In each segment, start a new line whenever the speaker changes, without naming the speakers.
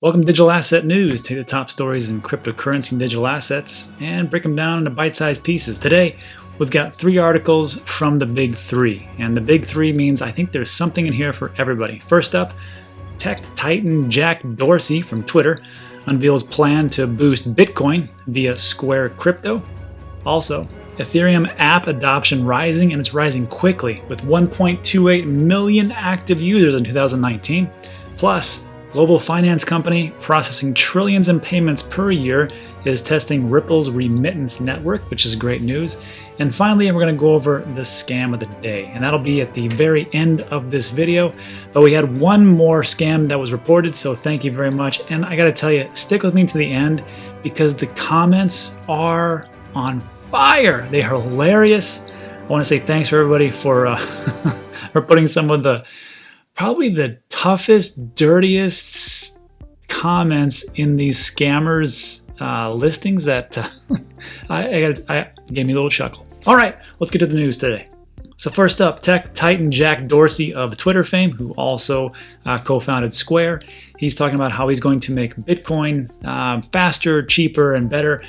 Welcome to Digital Asset News. Take the top stories in cryptocurrency and digital assets and break them down into bite-sized pieces. Today, we've got 3 articles from the Big 3. And the Big 3 means I think there's something in here for everybody. First up, tech titan Jack Dorsey from Twitter unveils plan to boost Bitcoin via Square Crypto. Also, Ethereum app adoption rising, and it's rising quickly with 1.28 million active users in 2019. Plus, global finance company processing trillions in payments per year is testing Ripple's remittance network, which is great news. And finally, we're going to go over the scam of the day, and that'll be at the very end of this video. But we had one more scam that was reported, so thank you very much. And I got to tell you, stick with me to the end because the comments are on fire. They are hilarious. I want to say thanks for everybody for for putting some of the probably the toughest, dirtiest comments in these scammers listings that I gave me a little chuckle. All right, let's get to the news today. So first up, tech titan Jack Dorsey of Twitter fame, who also co-founded Square. He's talking about how he's going to make Bitcoin faster, cheaper, and better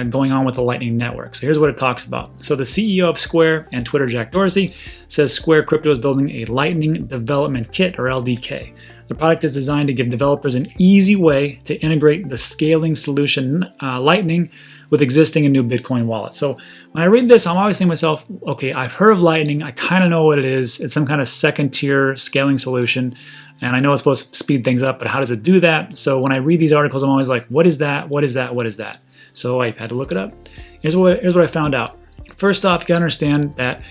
going on with the Lightning Network. So here's what it talks about. So the CEO of Square and Twitter, Jack Dorsey, says Square Crypto is building a Lightning Development Kit, or LDK. The product is designed to give developers an easy way to integrate the scaling solution Lightning with existing and new Bitcoin wallets. So when I read this, I'm always thinking to myself, okay, I've heard of Lightning. I kind of know what it is. It's some kind of second tier scaling solution. And I know it's supposed to speed things up, but how does it do that? So when I read these articles, I'm always like, what is that? What is that? What is that? So I had to look it up. Here's what I found out. First off, you gotta understand that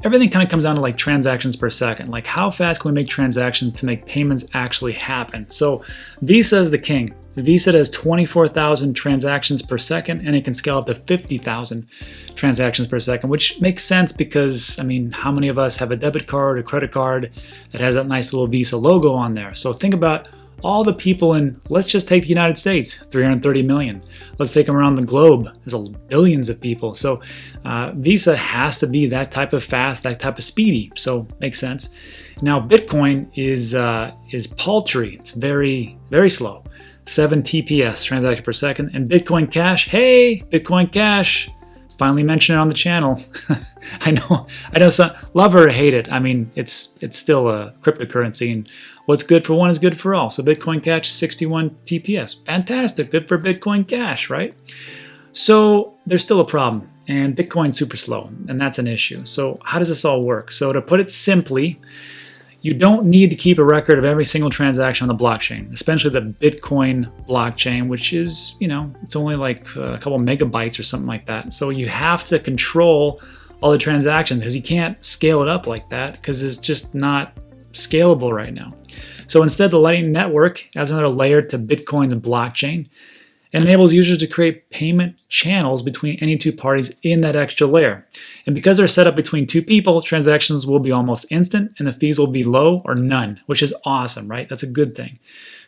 everything kind of comes down to like transactions per second. Like how fast can we make transactions to make payments actually happen? So Visa is the king. Visa does 24,000 transactions per second, and it can scale up to 50,000 transactions per second, which makes sense because, I mean, how many of us have a debit card or credit card that has that nice little Visa logo on there? So think about all the people in, let's just take the United States, 330 million. Let's take them around the globe. There's billions of people. So Visa has to be that type of fast, that type of speedy. So makes sense. Now Bitcoin is paltry. It's very, very slow. 7 TPS, transaction per second. And Bitcoin Cash, hey, Bitcoin Cash, finally mentioned it on the channel. I know some love it or hate it. I mean, it's still a cryptocurrency, and what's good for one is good for all. So Bitcoin Cash, 61 TPS. Fantastic, good for Bitcoin Cash, right? So there's still a problem, and Bitcoin's super slow, and that's an issue. So how does this all work? So to put it simply, you don't need to keep a record of every single transaction on the blockchain, especially the Bitcoin blockchain, which is, it's only like a couple megabytes or something like that. So you have to control all the transactions because you can't scale it up like that because it's just not scalable right now. So instead, the Lightning Network adds another layer to Bitcoin's blockchain and enables users to create payment channels between any two parties in that extra layer. And because they're set up between two people, transactions will be almost instant and the fees will be low or none, which is awesome, right? That's a good thing.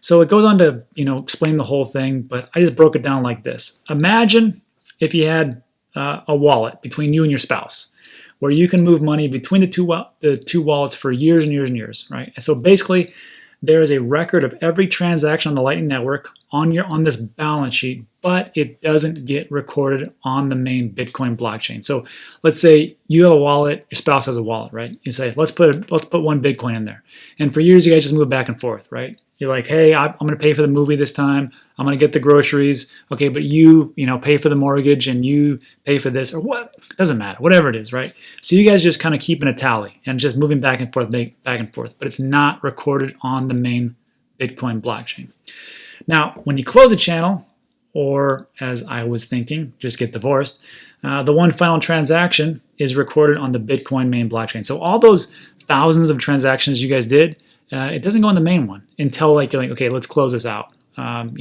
So it goes on to, explain the whole thing, but I just broke it down like this. Imagine if you had a wallet between you and your spouse, where you can move money between the two wallets for years and years and years, right? And so basically, there is a record of every transaction on the Lightning Network on this balance sheet, but it doesn't get recorded on the main Bitcoin blockchain. So let's say you have a wallet, your spouse has a wallet, right? You say, let's put 1 Bitcoin in there. And for years, you guys just move back and forth, right? You're like, hey, I'm going to pay for the movie this time. I'm going to get the groceries. Okay, but you pay for the mortgage and you pay for this or what? It doesn't matter, whatever it is, right? So you guys just kind of keeping a tally and just moving back and forth, but it's not recorded on the main Bitcoin blockchain. Now, when you close a channel, or as I was thinking, just get divorced, the one final transaction is recorded on the Bitcoin main blockchain. So all those thousands of transactions you guys did, it doesn't go on the main one until you're like, okay, let's close this out. Kind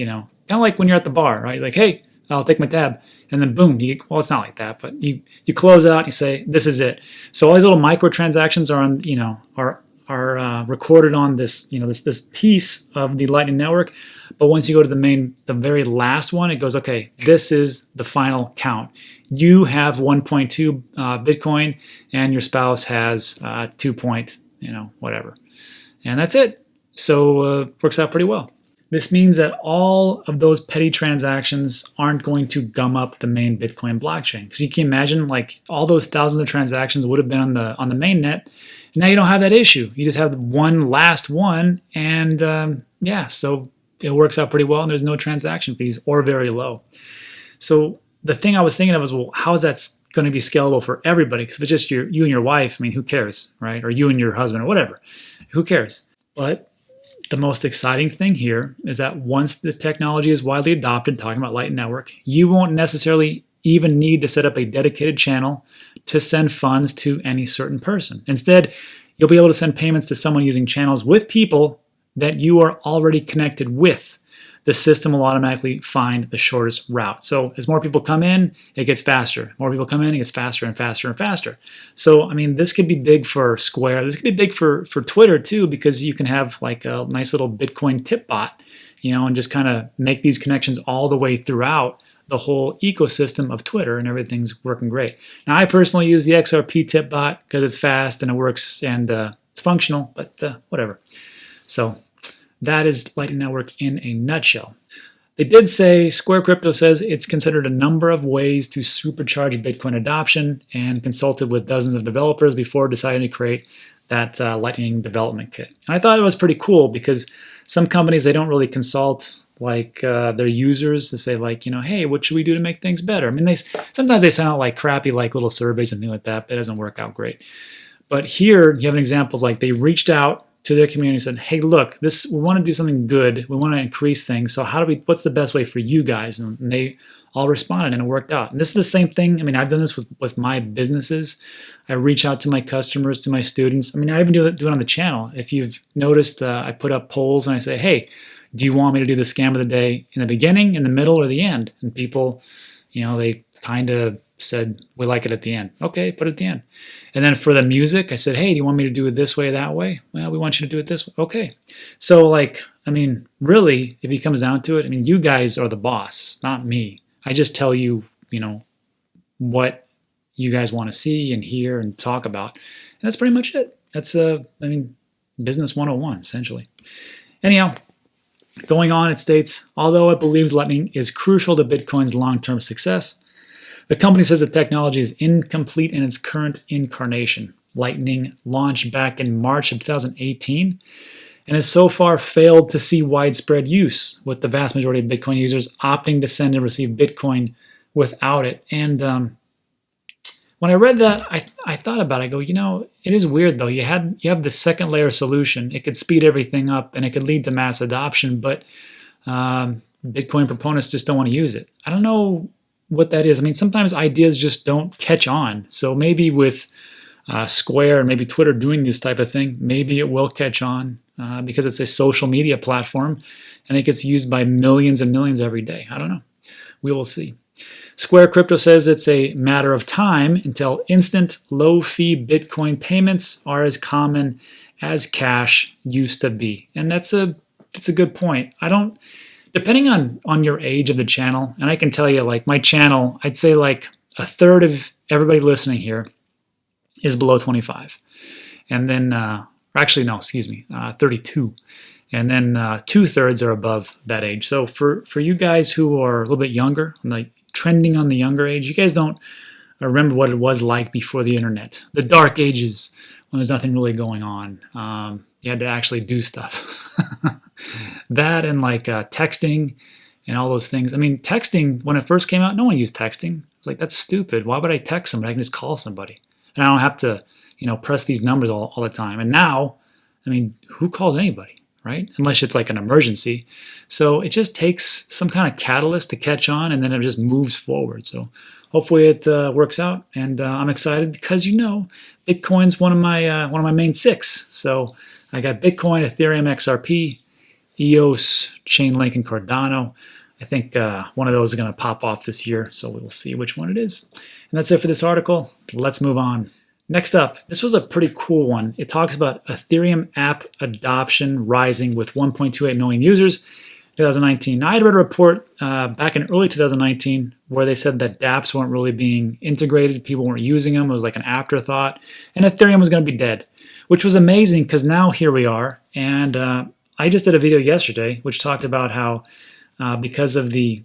of like when you're at the bar, right? Like, hey, I'll take my tab, and then boom, well, it's not like that, but you close out, you say, this is it. So all these little microtransactions are on, are recorded on this, this piece of the Lightning Network. But once you go to the very last one, it goes, okay, this is the final count. You have 1.2 Bitcoin, and your spouse has 2 point, whatever. And that's it. So works out pretty well. This means that all of those petty transactions aren't going to gum up the main Bitcoin blockchain. Because you can imagine, like, all those thousands of transactions would have been on the main net. And now you don't have that issue. You just have one last one, and yeah, so it works out pretty well, and there's no transaction fees or very low. So the thing I was thinking of was, well, how is that going to be scalable for everybody? Because if it's just you and your wife, I mean, who cares, right? Or you and your husband, or whatever, who cares? But the most exciting thing here is that once the technology is widely adopted, talking about Lightning Network, you won't necessarily even need to set up a dedicated channel to send funds to any certain person. Instead, you'll be able to send payments to someone using channels with people that you are already connected with. The system will automatically find the shortest route. So as more people come in, it gets faster. More people come in, it gets faster and faster and faster. So, I mean, this could be big for Square. This could be big for Twitter too, because you can have like a nice little Bitcoin tip bot, and just kind of make these connections all the way throughout the whole ecosystem of Twitter, and everything's working great. Now, I personally use the XRP tip bot because it's fast and it works and it's functional, but whatever. So that is Lightning Network in a nutshell. They did say, Square Crypto says it's considered a number of ways to supercharge Bitcoin adoption and consulted with dozens of developers before deciding to create that Lightning development kit. And I thought it was pretty cool because some companies, they don't really consult like their users to say like, hey, what should we do to make things better? I mean, sometimes they send out like crappy like little surveys and things like that, but it doesn't work out great. But here you have an example of like they reached out to their community and said, hey, look, we want to do something good. We want to increase things. So what's the best way for you guys? And they all responded and it worked out. And this is the same thing. I mean, I've done this with my businesses. I reach out to my customers, to my students. I mean, I even do it on the channel. If you've noticed, I put up polls and I say, hey, do you want me to do the scam of the day in the beginning, in the middle, or the end? And people, they kind of said, we like it at the end. Okay, put it at the end. And then for the music, I said, hey, do you want me to do it this way or that way? Well, we want you to do it this way. Okay. So like, I mean, really, if it comes down to it, I mean, you guys are the boss, not me. I just tell you, what you guys want to see and hear and talk about. And that's pretty much it. That's, business 101, essentially. Anyhow, going on, it states, although it believes Lightning is crucial to Bitcoin's long-term success, the company says the technology is incomplete in its current incarnation. Lightning launched back in March of 2018 and has so far failed to see widespread use, with the vast majority of Bitcoin users opting to send and receive Bitcoin without it. And when I read that, I thought about it. I go, it is weird though. You have the second layer solution. It could speed everything up and it could lead to mass adoption, but Bitcoin proponents just don't want to use it. I don't know what that is. I mean, sometimes ideas just don't catch on. So maybe with Square and maybe Twitter doing this type of thing, maybe it will catch on because it's a social media platform and it gets used by millions and millions every day. I don't know. We will see. Square Crypto says it's a matter of time until instant low-fee Bitcoin payments are as common as cash used to be. And that's a good point. Depending on your age of the channel, and I can tell you, like my channel, I'd say like a third of everybody listening here is below 25. And then, 32. And then 2/3 are above that age. So for you guys who are a little bit younger, like trending on the younger age, you guys don't remember what it was like before the internet. The dark ages when there's nothing really going on. You had to actually do stuff. That and like texting and all those things. I mean, texting, when it first came out, no one used texting. I was like, that's stupid. Why would I text somebody? I can just call somebody. And I don't have to, press these numbers all the time. And now, I mean, who calls anybody, right? Unless it's like an emergency. So it just takes some kind of catalyst to catch on, and then it just moves forward. So hopefully it works out. And I'm excited because, Bitcoin's one of my main six. So I got Bitcoin, Ethereum, XRP, EOS, Chainlink, and Cardano. I think one of those is going to pop off this year, so we will see which one it is. And that's it for this article. Let's move on. Next up, this was a pretty cool one. It talks about Ethereum app adoption rising with 1.28 million users in 2019. Now, I had read a report back in early 2019 where they said that dApps weren't really being integrated. People weren't using them. It was like an afterthought. And Ethereum was going to be dead, which was amazing because now here we are. And I just did a video yesterday which talked about how because of the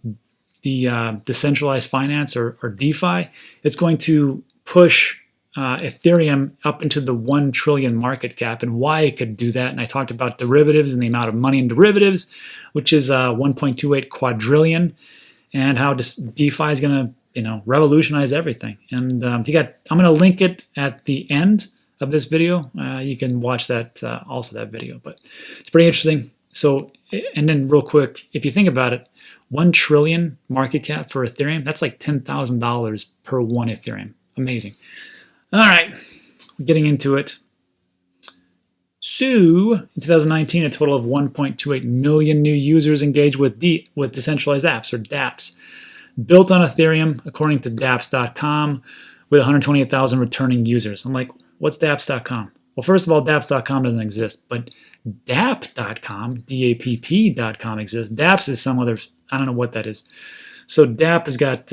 decentralized finance or DeFi, it's going to push Ethereum up into the 1 trillion market cap, and why it could do that. And I talked about derivatives and the amount of money in derivatives, which is 1.28 quadrillion, and how DeFi is going to revolutionize everything. And I'm going to link it at the end of this video. You can watch that also, that video, but it's pretty interesting. So, and then real quick, if you think about it, 1 trillion market cap for Ethereum, that's like $10,000 per 1 Ethereum. Amazing. All right, getting into it. So, in 2019, a total of 1.28 million new users engaged with decentralized apps, or Dapps, built on Ethereum, according to Dapps.com, with 128,000 returning users. I'm like, what's Dapps.com? Well, first of all, Dapps.com doesn't exist, but Dapp.com, D-A-P-P.com exists. Dapps is some other, I don't know what that is. So Dapp has got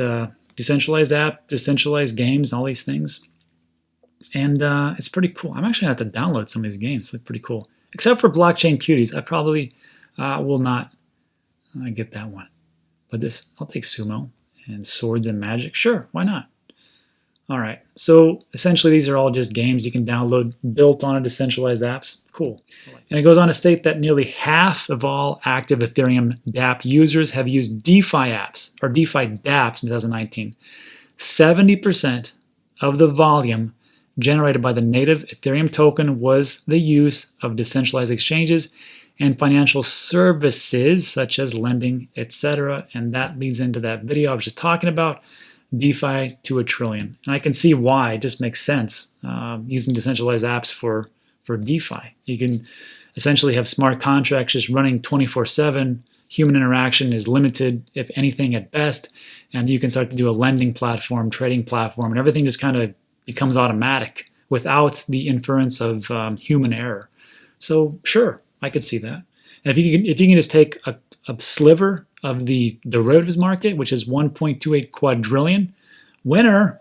decentralized app, decentralized games, all these things. And it's pretty cool. I'm actually going to have to download some of these games. They're pretty cool. Except for Blockchain Cuties. I probably will not get that one. But this, I'll take Sumo and Swords and Magic. Sure, why not? All right. So essentially, these are all just games you can download built on a decentralized apps. Cool. And it goes on to state that nearly half of all active Ethereum Dapp users have used DeFi apps, or DeFi Dapps in 2019. 70% of the volume generated by the native Ethereum token was the use of decentralized exchanges and financial services such as lending, etc. And that leads into that video I was just talking about, DeFi to a trillion. And I can see why. It just makes sense using decentralized apps for DeFi. You can essentially have smart contracts just running 24/7. Human interaction is limited, if anything, at best. And you can start to do a lending platform, trading platform, and everything just kind of becomes automatic without the inference of human error. So sure, I could see that. And if you can just take a sliver of the derivatives market, which is 1.28 quadrillion, winner.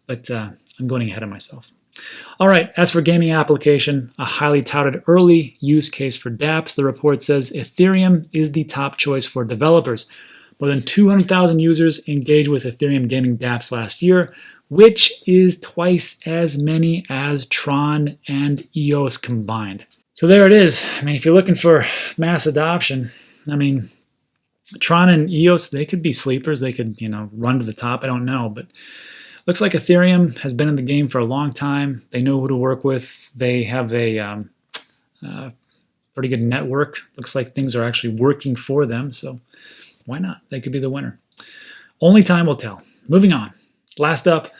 But I'm going ahead of myself. All right, as for gaming application, a highly touted early use case for Dapps, the report says Ethereum is the top choice for developers. More than 200,000 users engaged with Ethereum gaming Dapps last year, which is twice as many as Tron and EOS combined. So there it is. I mean, if you're looking for mass adoption, I mean, Tron and EOS, they could be sleepers. They could, run to the top. I don't know, but looks like Ethereum has been in the game for a long time. They know who to work with. They have a pretty good network. Looks like things are actually working for them. So why not? They could be the winner. Only time will tell. Moving on. Last up,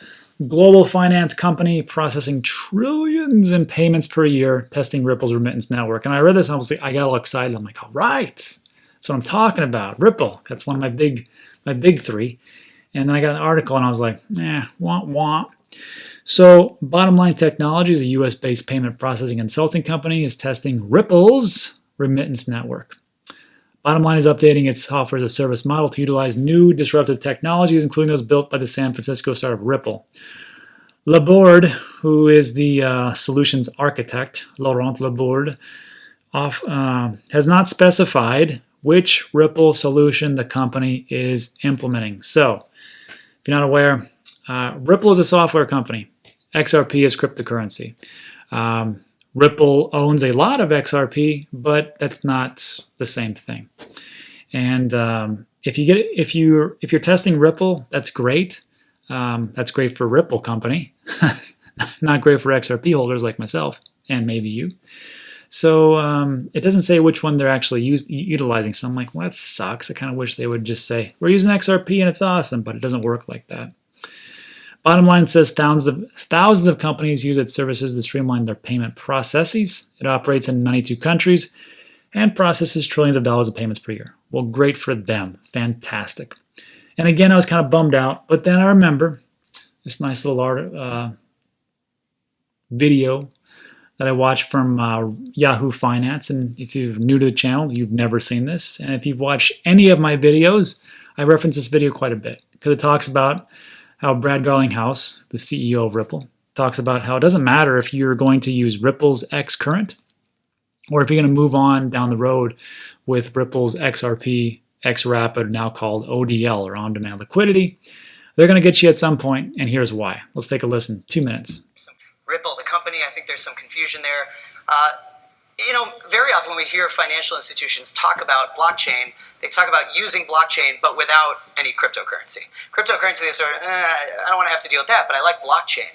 global finance company processing trillions in payments per year, testing Ripple's remittance network. And I read this and I got all excited. I'm like, all right, that's what I'm talking about. Ripple, that's one of my big three. And then I got an article and I was like, wah. So Bottom Line Technologies, a US-based payment processing consulting company, is testing Ripple's remittance network. Bottom Line is updating its software as a service model to utilize new disruptive technologies, including those built by the San Francisco startup Ripple. Laborde, who is the solutions architect, Laurent Laborde, has not specified which Ripple solution the company is implementing. So, if you're not aware, Ripple is a software company. XRP is cryptocurrency. Ripple owns a lot of XRP, but that's not the same thing. And if you're testing Ripple, that's great. That's great for Ripple company, not great for XRP holders like myself and maybe you. So it doesn't say which one they're actually utilizing. So I'm like, well, that sucks. I kind of wish they would just say, we're using XRP and it's awesome, but it doesn't work like that. Bottom Line says thousands of companies use its services to streamline their payment processes. It operates in 92 countries and processes trillions of dollars of payments per year. Well, great for them. Fantastic. And again, I was kind of bummed out, but then I remember this nice little video that I watched from Yahoo Finance. And if you're new to the channel, you've never seen this. And if you've watched any of my videos, I reference this video quite a bit because it talks about how Brad Garlinghouse, the CEO of Ripple, talks about how it doesn't matter if you're going to use Ripple's X Current or if you're going to move on down the road with Ripple's XRP, XRapid, now called ODL, or On Demand Liquidity, they're going to get you at some point, and here's why. Let's take a listen. 2 minutes.
Ripple, the company, I think there's some confusion there. Very often we hear financial institutions talk about blockchain. They talk about using blockchain, but without any cryptocurrency. Cryptocurrency, they sort of, I don't want to have to deal with that, but I like blockchain.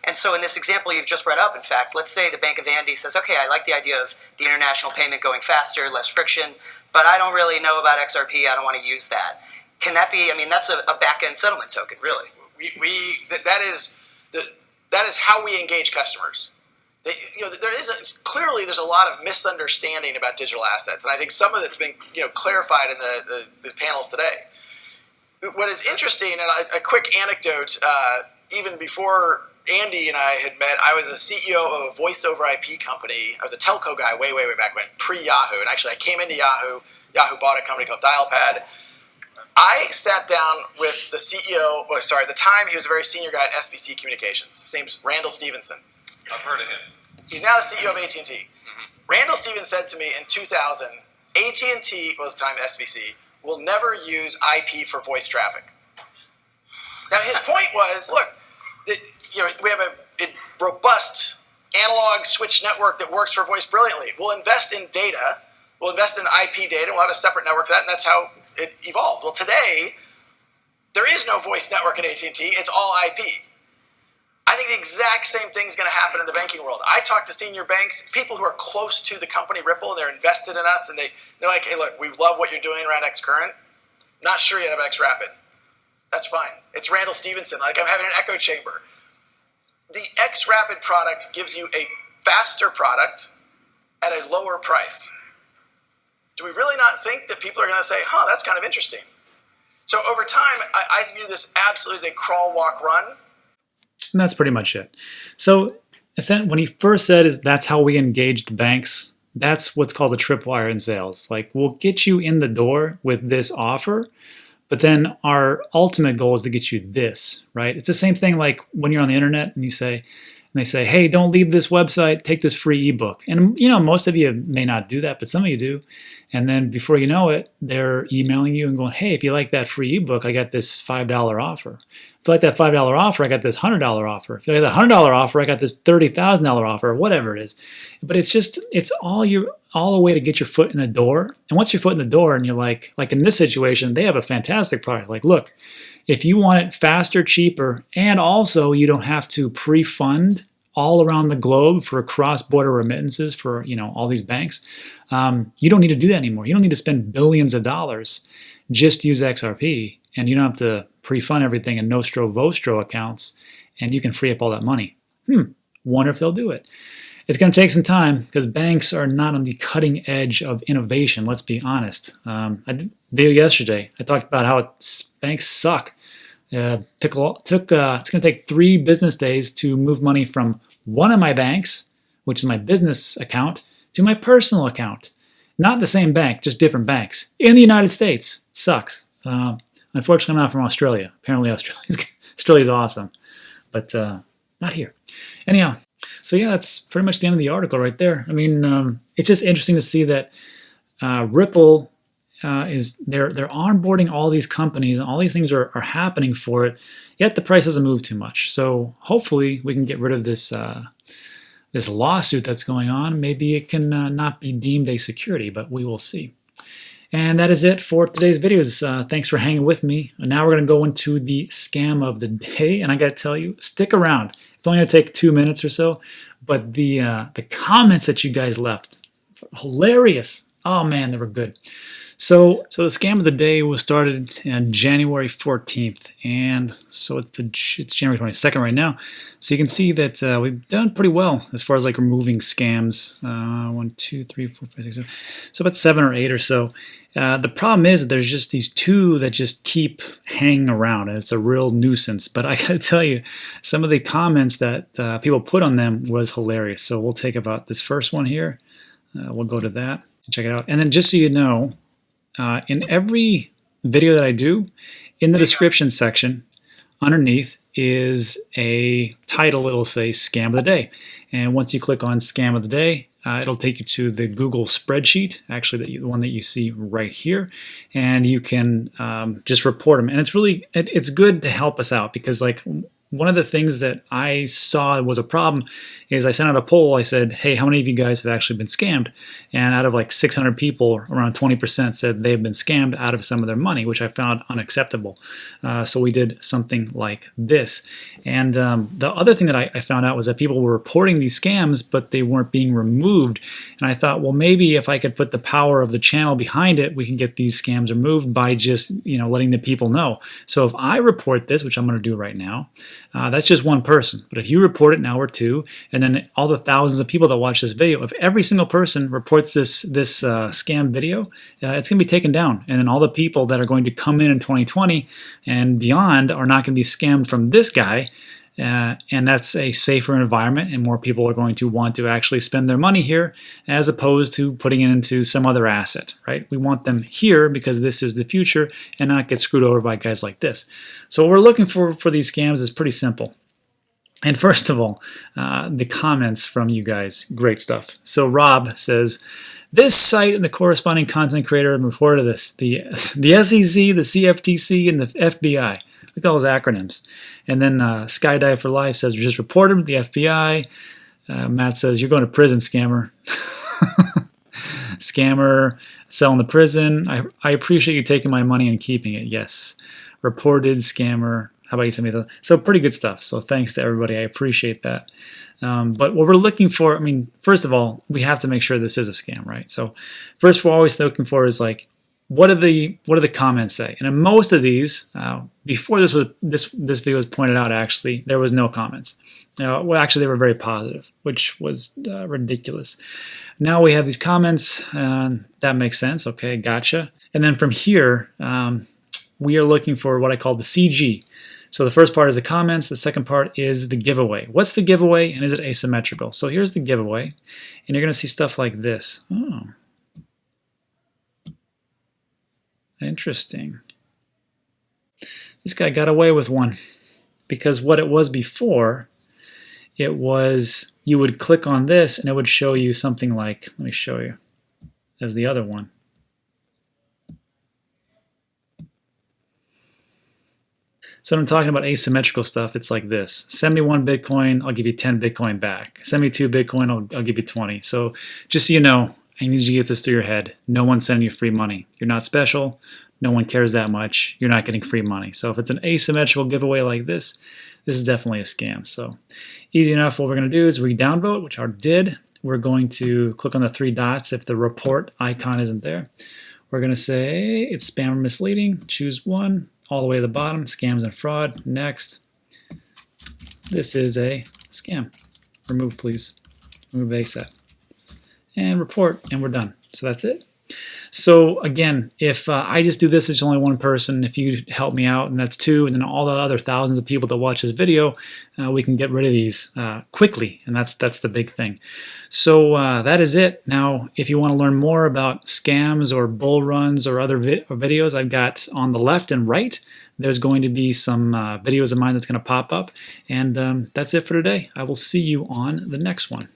And so in this example you've just brought up, in fact, let's say the Bank of Andy says, okay, I like the idea of the international payment going faster, less friction, but I don't really know about XRP. I don't want to use that. Can that be, that's a back-end settlement token, really.
That is how we engage customers. There's a lot of misunderstanding about digital assets, and I think some of it's been clarified in the panels today. What is interesting, and a quick anecdote, even before Andy and I had met, I was a CEO of a voice over IP company. I was a telco guy way back when, pre-Yahoo, and actually I came into Yahoo. Yahoo bought a company called Dialpad. I sat down with the CEO, at the time he was a very senior guy at SBC Communications. His name's Randall Stevenson.
I've heard of him.
He's now the CEO of AT&T. Mm-hmm. Randall Stevenson said to me in 2000, AT&T, was the time SBC, will never use IP for voice traffic. Now his point was, look, we have a robust analog switch network that works for voice brilliantly. We'll invest in data, we'll invest in IP data, and we'll have a separate network for that, and that's how it evolved. Well, today, there is no voice network at AT&T, it's all IP. I think the exact same thing is going to happen in the banking world. I talk to senior banks, people who are close to the company Ripple, they're invested in us, and they're like, hey, look, we love what you're doing around XCurrent. Not sure yet about XRapid. That's fine. It's Randall Stevenson. Like, I'm having an echo chamber. The XRapid product gives you a faster product at a lower price. Do we really not think that people are going to say, that's kind of interesting? So over time, I view this absolutely as a crawl, walk, run.
And that's pretty much it. So when he first said that's how we engage the banks, that's what's called a tripwire in sales. Like, we'll get you in the door with this offer, but then our ultimate goal is to get you this, right? It's the same thing like when you're on the internet and they say, hey, don't leave this website, take this free ebook. And most of you may not do that, but some of you do. And then before you know it, they're emailing you and going, hey, if you like that free ebook, I got this $5 offer. If you like that $5 offer, I got this $100 offer. If you like that $100 offer, I got this $30,000 offer, or whatever it is. But it's all a way to get your foot in the door. And once your foot in the door and you're like in this situation, they have a fantastic product. Like, look, if you want it faster, cheaper, and also you don't have to pre-fund all around the globe for cross-border remittances for all these banks, you don't need to do that anymore. You don't need to spend billions of dollars. Just use XRP, and you don't have to pre-fund everything in Nostro Vostro accounts, and you can free up all that money. Wonder if they'll do it. It's going to take some time because banks are not on the cutting edge of innovation. Let's be honest. I did a video yesterday. I talked about how banks suck. It's going to take 3 business days to move money from one of my banks, which is my business account, to my personal account. Not the same bank, just different banks in the United States. It sucks. Unfortunately, I'm not from Australia. Apparently, Australia's awesome, but not here. Anyhow, so yeah, that's pretty much the end of the article right there. It's just interesting to see that Ripple they're onboarding all these companies, and all these things are happening for it, yet the price doesn't move too much. So hopefully we can get rid of this this lawsuit that's going on. Maybe it can not be deemed a security, but we will see. And that is it for today's videos. Thanks for hanging with me. And now we're going to go into the scam of the day, and I got to tell you, stick around. It's only going to take 2 minutes or so, but the comments that you guys left, hilarious. Oh man, they were good. So the scam of the day was started on January 14th, and so it's January 22nd right now. So you can see that we've done pretty well as far as like removing scams. 1, 2, 3, 4, 5, 6, 7. So about 7 or 8 or so. The problem is that there's just these 2 that just keep hanging around, and it's a real nuisance. But I gotta tell you, some of the comments that people put on them was hilarious. So we'll take about this first one here. We'll go to that and check it out. And then just so you know, in every video that I do, in the description section underneath is a title. It'll say Scam of the Day. And once you click on Scam of the Day, it'll take you to the Google spreadsheet, actually the one that you see right here, and you can just report them. And it's good to help us out, because like one of the things that I saw was a problem is I sent out a poll. I said, hey, how many of you guys have actually been scammed? And out of like 600 people, around 20% said they've been scammed out of some of their money, which I found unacceptable. So we did something like this. And the other thing that I found out was that people were reporting these scams, but they weren't being removed. And I thought, well, maybe if I could put the power of the channel behind it, we can get these scams removed by just, letting the people know. So if I report this, which I'm going to do right now, that's just one person. But if you report it now, or two, and then all the thousands of people that watch this video, if every single person reports this scam video, it's going to be taken down. And then all the people that are going to come in 2020 and beyond are not going to be scammed from this guy. And that's a safer environment, and more people are going to want to actually spend their money here as opposed to putting it into some other asset, right? We want them here because this is the future, and not get screwed over by guys like this. So what we're looking for these scams is pretty simple. And first of all, the comments from you guys, great stuff. So Rob says, this site and the corresponding content creator have reported this, the SEC, the CFTC, and the FBI. Look at all those acronyms. And then Skydive for Life says, just reported the FBI. Matt says, you're going to prison, scammer. Scammer, selling the prison. I appreciate you taking my money and keeping it. Yes. Reported, scammer. How about you send me the... So pretty good stuff. So thanks to everybody. I appreciate that. But what we're looking for, first of all, we have to make sure this is a scam, right? So first, we're always looking for is like, what do the comments say? And in most of these, before this video was pointed out, actually, there was no comments. Well, actually, they were very positive, which was ridiculous. Now we have these comments. That makes sense. Okay, gotcha. And then from here, we are looking for what I call the CG. So the first part is the comments. The second part is the giveaway. What's the giveaway, and is it asymmetrical? So here's the giveaway, and you're going to see stuff like this. Oh. Interesting. This guy got away with one, because what it was before, it was you would click on this and it would show you something like, let me show you, as the other one. So when I'm talking about asymmetrical stuff, it's like this. Send me 1 Bitcoin, I'll give you 10 Bitcoin back. Send me 2 Bitcoin, I'll give you 20. So just so you know, I need you to get this through your head. No one's sending you free money. You're not special. No one cares that much. You're not getting free money. So if it's an asymmetrical giveaway like this is definitely a scam. So easy enough. What we're going to do is re-downvote, which I did. We're going to click on the 3 dots if the report icon isn't there. We're going to say it's spam or misleading. Choose one. All the way to the bottom. Scams and fraud. Next. This is a scam. Remove, please. Remove ASAP. And report, and we're done. So that's it. So again, if I just do this, it's only one person. If you help me out, and that's 2, and then all the other thousands of people that watch this video, we can get rid of these quickly, and that's the big thing. So that is it. Now, if you want to learn more about scams or bull runs or other videos, I've got on the left and right, there's going to be some videos of mine that's going to pop up. And that's it for today. I will see you on the next one.